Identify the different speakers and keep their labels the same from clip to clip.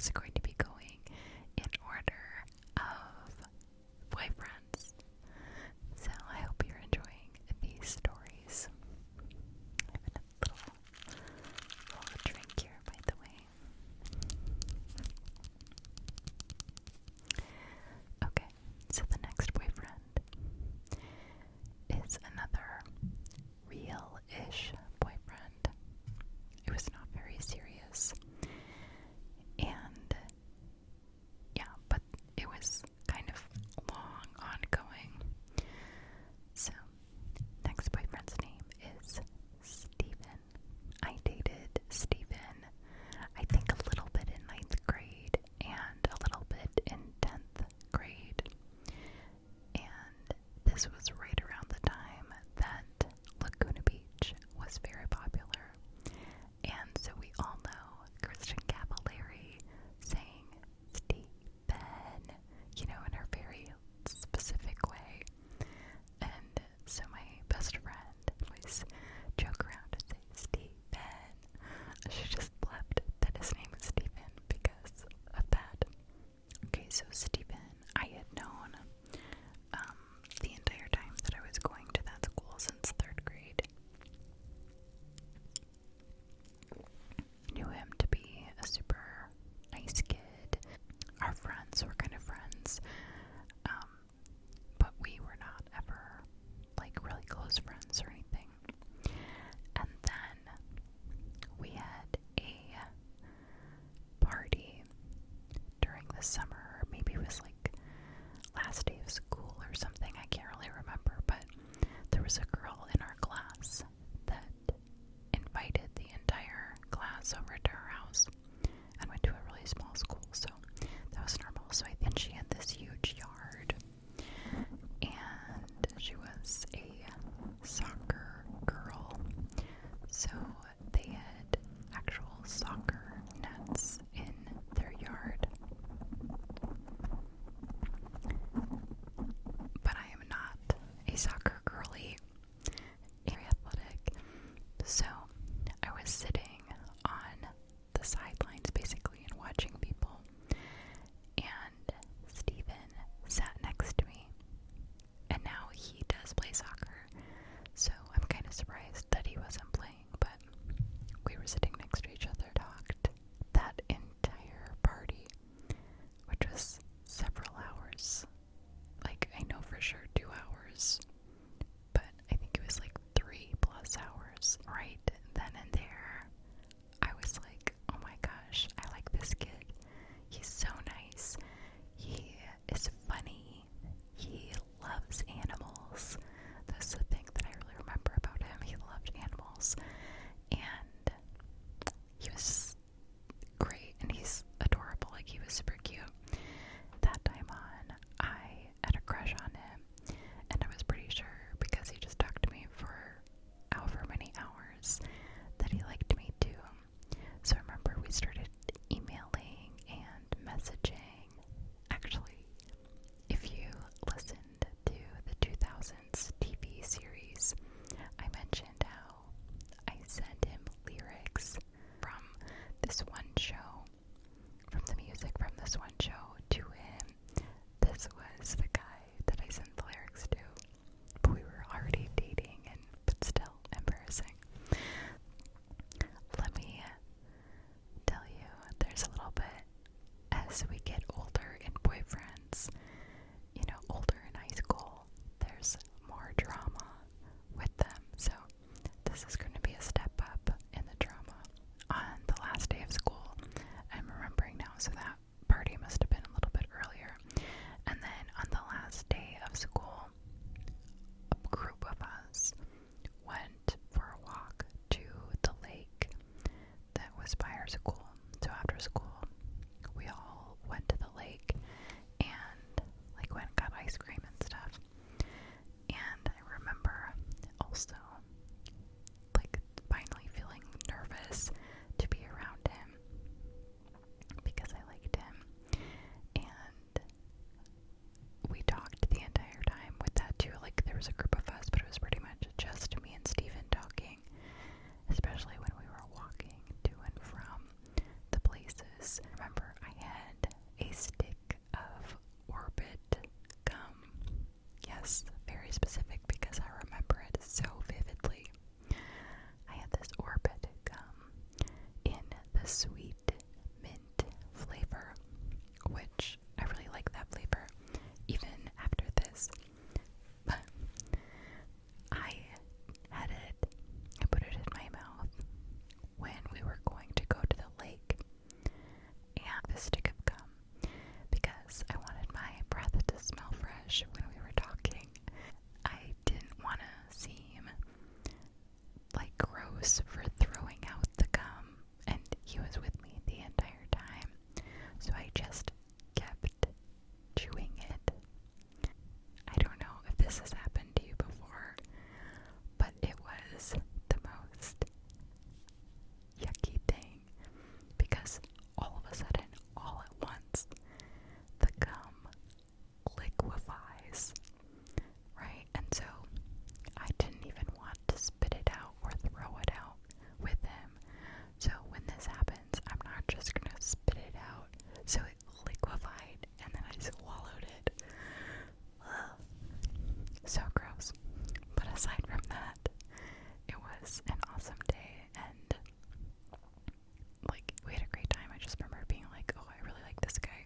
Speaker 1: is going to be going in order of boyfriends. So I hope you're enjoying these stories. I have a little drink here, by the way. Okay, so the next boyfriend is another real-ish boyfriend. It was not very serious. And yeah, but it was kind of long ongoing. So, next boyfriend's name is Steven. I dated Steven, I think a little bit in 9th grade and a little bit in 10th grade. And this was right around the time that Laguna Beach was very popular. And so we all know Christian Cavallari saying Steven, you know, in her very specific way. And so my best friend always joke around and say Steven. She just left that his name is Steven because of that. Okay, so Steven, I had known the entire time that I was going to that school since 3rd grade. Knew him to be a super nice kid. Our friends were kind of friends, but we were not ever like really close friends or anything. And then we had a party during the summer. Maybe it was like last day of school or something. I can't really remember, but there was a girl in our class that invited the entire class over to her house and went to a really small school, so that was normal. So I think she had this huge yard, and she was a soccer girl, so they had actual soccer nets in their yard. But I am not a soccer girly, very athletic, so I was sitting on the sidelines basically and watching people, and Steven sat next to me, and now he does play soccer, so I'm kind of surprised that he wasn't playing, but we were sitting next to each other, talked that entire party, which was several hours. Like, I know for sure 2 hours, but I think it was like 3+ hours. Right then and there, I was like, oh my gosh, I like this kid. He's so nice. He is funny. He loves animals. That's the thing that I really remember about him. He loved animals. And he was just great, and he's adorable. Like, he was super cute. That time on, I had a crush on him, and I was pretty sure, because he just talked to me for however many hours, that he liked me too. So I remember we started emailing and messaging. Actually, if you listened to the 2000s TV series, I mentioned how I sent him lyrics from this one show, from the music from this one show to him. This was the guy that I sent the lyrics to, but we were already dating, but still embarrassing. Let me tell you, there's a little bit, as we get older in boyfriends, you know, older in high school, there's more drama with them, so this is going to be a step up in the drama. On the last day of school, I'm remembering now, so that party must have been a little bit earlier, and then on the last day of school, a group of us went for a walk to the lake that was by our school. So after school, we all went to the lake and like went and got ice cream and stuff. And I remember also like finally feeling nervous to be around him because I liked him. And we talked the entire time with that too. Like, there was a group of us, but it was pretty much just me and Steven talking, especially when we were walking to and from sweet mint flavor, which I really like that flavor even after this. But I had it, I put it in my mouth when we were going to go to the lake, and the stick of gum, because I wanted my breath to smell fresh when we were talking. I didn't want to seem like gross for throwing out the gum, and he was with me the entire time, so I just kept chewing it. I don't know if this has happened to you before, but it was the most yucky thing, because all of a sudden, all at once, the gum liquefies, right? And so I didn't even want to spit it out or throw it out with him. So when this happens, I'm not just gonna spit it out. So it liquefied and then I swallowed it. Ugh. So gross. But aside from that, it was an awesome day, and like, we had a great time. I just remember being like, oh, I really like this guy.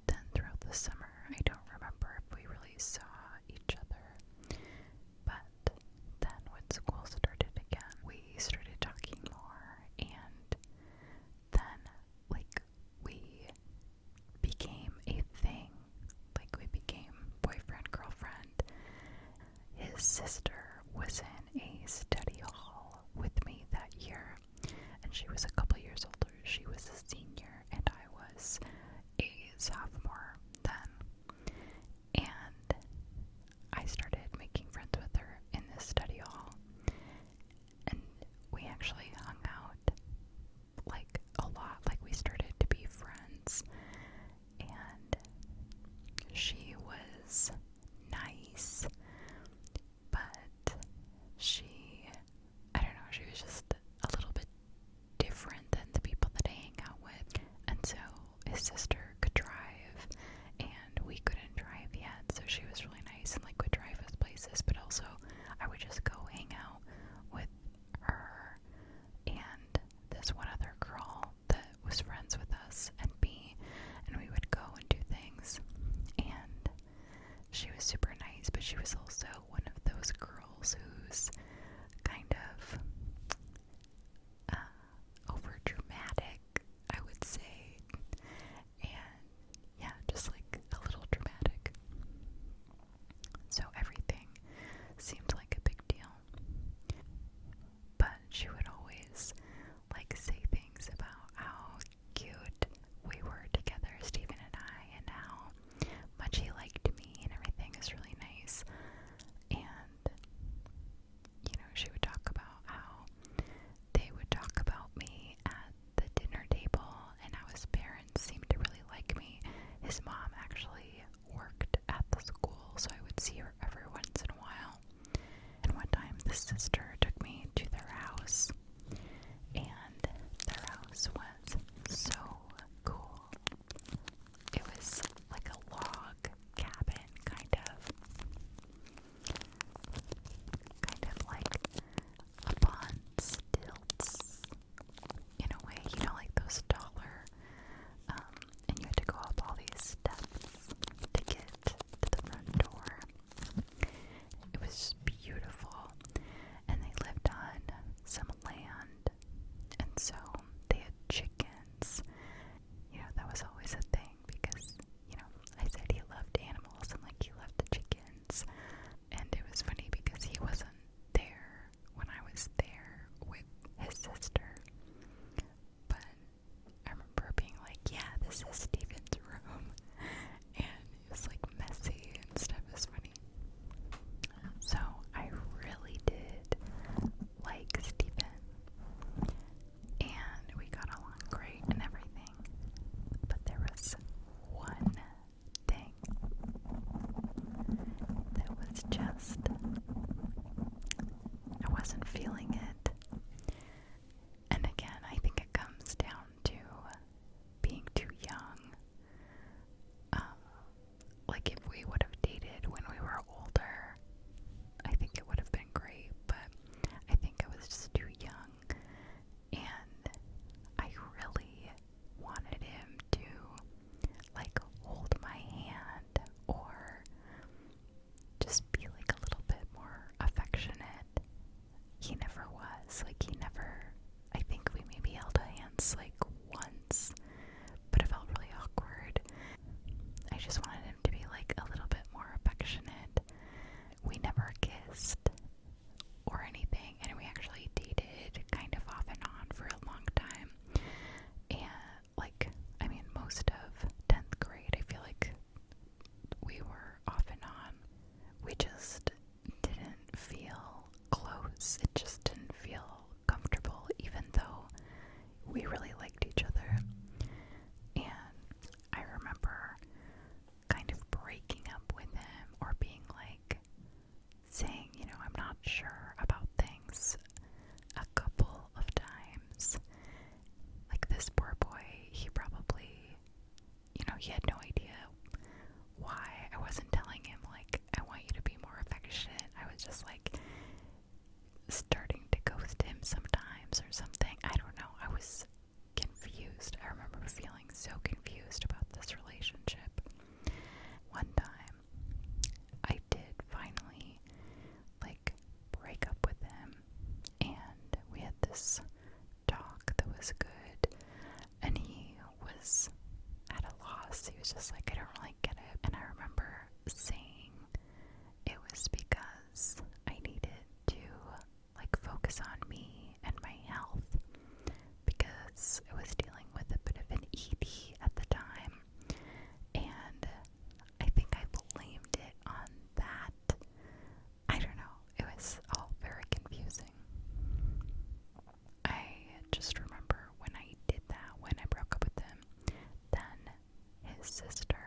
Speaker 1: Then throughout the summer, I don't remember if we really saw each other, but then when school started again, we started talking more, and then, like, we became a thing. Like, we became boyfriend, girlfriend. His sister was in a study hall with me that year, and she was a couple years older. She was a senior, and I was a sophomore then. And I started making friends with her in this study hall, and we actually hung out like a lot. Like, we started to be friends, and she was nice, but I don't know, she was just a little bit different than the people that I hang out with. And so his sister could drive, and we couldn't drive yet, so she was really nice and like would drive us places, but also I would just go hang out with her and this one other girl that was friends with us and me, and we would go and do things. And she was super nice, but she was also one of those girls who's kind of over dramatic, I would say. And yeah, just like a little dramatic. So everything seemed like a big deal. But she would always like say things about how cute we were together, Stephen and I, and how much he liked me, and everything is really nice. And once, but it felt really awkward. I just wanted him to be like a little bit more affectionate. We never kissed or anything, and we actually dated kind of off and on for a long time. And most of 10th grade, I feel like we were off and on. We just didn't feel close. It just didn't feel comfortable, even though we really liked each other. And I remember kind of breaking up with him, or being like, saying, I'm not sure about things a couple of times. Like, this poor boy, he probably, he had no idea why I wasn't telling him, like, I want you to be more affectionate. I was just, like, starting to ghost him sometimes or something. I don't know. I was confused. I remember feeling so confused about this relationship. One time, I did finally, like, break up with him, and we had this talk that was good, and he was at a loss. He was just like, I don't really get it. And I remember saying it was because I needed to, like, focus on me and my health, because I was dealing with a bit of an ED at the time, and I think I blamed it on that. I don't know. It was all very confusing. I just remember when I did that, when I broke up with him, then his sister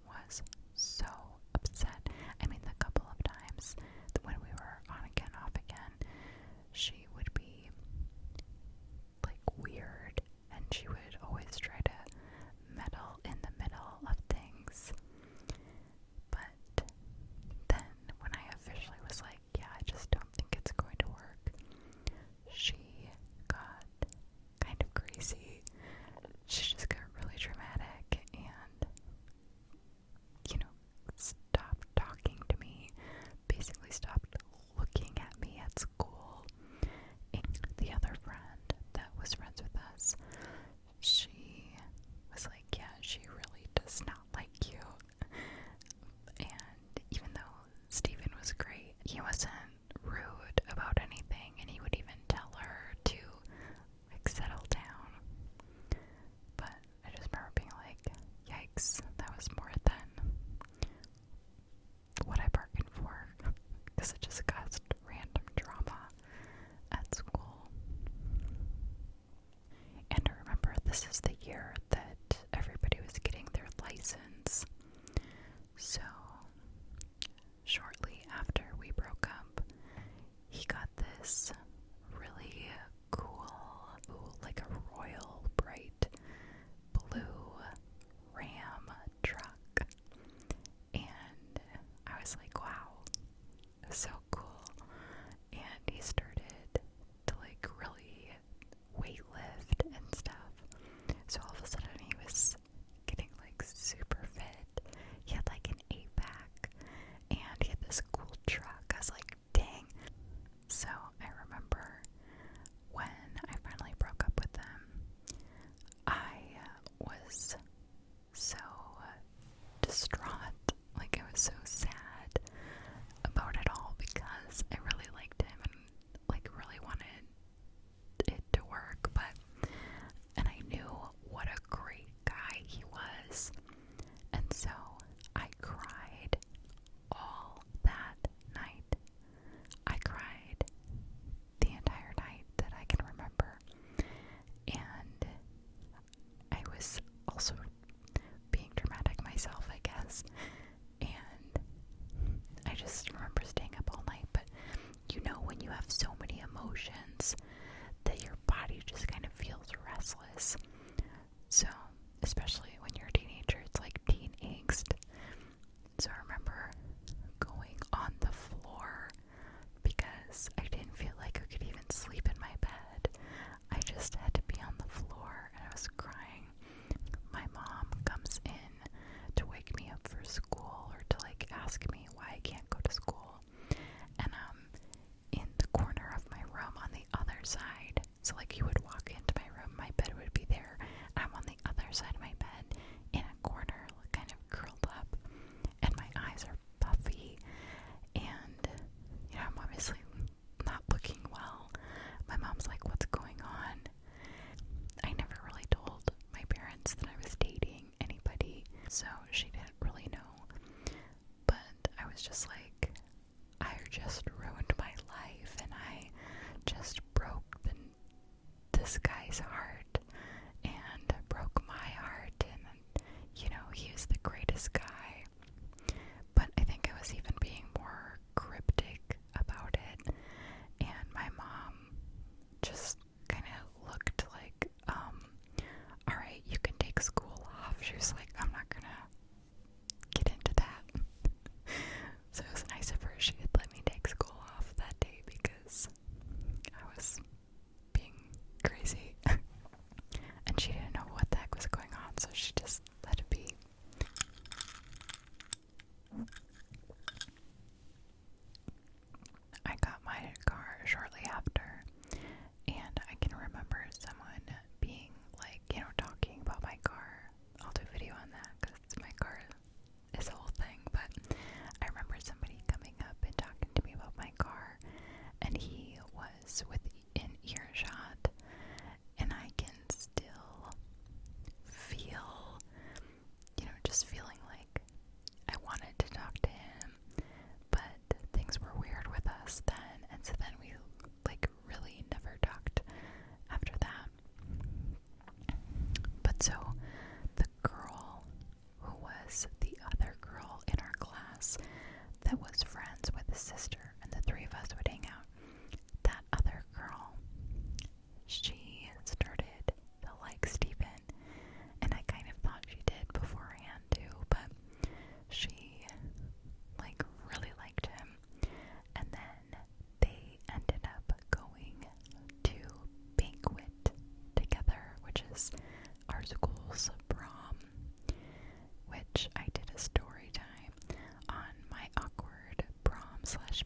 Speaker 1: was so upset. I mean, the couple of times when we were on again, off again, she would be like weird, and she would always try to meddle in the middle of things. But then when I officially was like, yeah, I just don't think it's going to work, she got kind of crazy. She just got really dramatic and, stopped talking to me, basically stopped looking at me at school. And the other friend that was friends with us, she was like, yeah, she really does not like you. And even though Steven was great, he wasn't rude about anything, and he would even tell her to, like, settle down. But I just remember being like, yikes, that was more than what I bargained for, because it just caused random drama at school. And I remember this is the year that everybody was getting their license. So shortly after we broke up, he got this really cool, like a royal bright blue Ram truck. And I was like, wow, so cool. And he started to, like, really weightlift and stuff. So all of a sudden he was getting, like, super fit. He had, like, an 8-pack, and he had this cool truck. I was like, dang. So I remember when I finally broke up with him, I was so distraught. Like, I was so sad about it all, because I really liked him and, like, really wanted it to work. And I knew what a great guy he was. And so I cried all that night. I cried the entire night that I can remember. And I was also being dramatic myself, I guess. And I just remember staying up all night. But when you have so many emotions that your body just kind of feels restless. So, especially when you're a teenager, it's like teen angst. So I remember going on the floor because I didn't feel like I could even sleep in my bed. I just had to be on the floor, and I was crying. My mom comes in to wake me up for school, or to, like, ask me why I can't go to school. And in the corner of my room on the other side. So, like, you would walk into my room, my bed would be So she didn't really know. But I was just like, I just ruined my life, and I just broke this guy's heart, and broke my heart, and he was the greatest guy. But I think I was even being more cryptic about it, and my mom just kind of looked like, alright, you can take school off. She was like, I'm not gonna get into that. So it was nice of her. She had let me take school off that day because I was being crazy. And she didn't know what the heck was going on, so she just let it be. I got my car shortly after, and I can remember someone being like, talking about my car. I'll do a video on that because my car is a whole thing, but I remember somebody coming up and talking to me about my car, and he was within earshot, and I can still feel, just feeling like I wanted to talk to him, but things were weird with us then, and so then we really never talked after that. But so the girl who was the other girl in our class that was friends with his sister, and the three of us would hang out, that other girl, she started to like Steven, and I kind of thought she did beforehand too, but she really liked him. And then they ended up going to banquet together, which is our school's prom, which I did a story time on my awkward prom slash